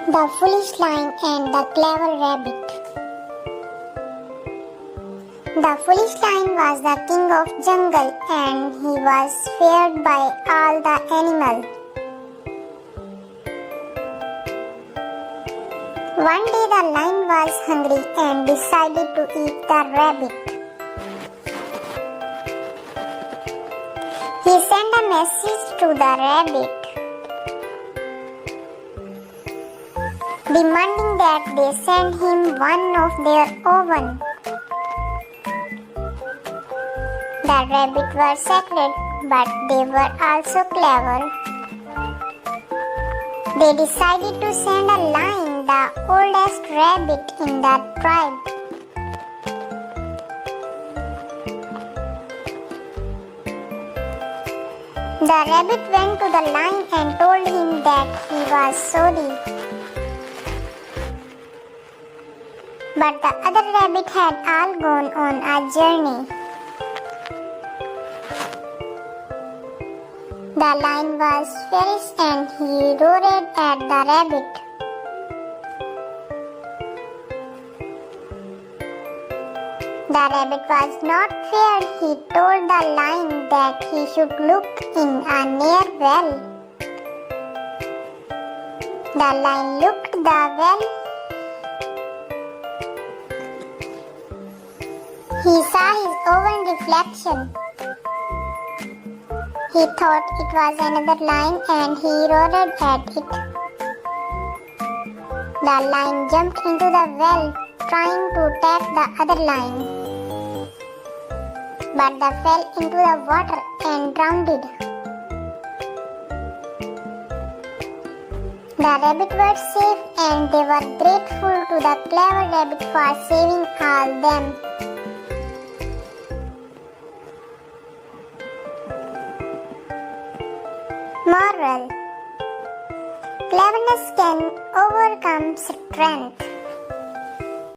The Foolish Lion and the Clever Rabbit. The foolish lion was the king of jungle and he was feared by all the animals. One day the lion was hungry and decided to eat the rabbit. He sent a message to the rabbit demanding that they send him one of their own. The rabbits were sacred, but they were also clever. They decided to send a lion, the oldest rabbit in the tribe. The rabbit went to the lion and told him that he was sorry. But the other rabbits had all gone on a journey. The lion was furious and he roared at the rabbit. The rabbit was not feared. He told the lion that he should look in a near well. The lion looked the well. He saw his own reflection. He thought it was another lion and he roared at it. The lion jumped into the well, trying to attack the other lion. But they fell into the water and drowned. The rabbits were safe and they were grateful to the clever rabbit for saving all them. Moral: Cleverness can overcome strength.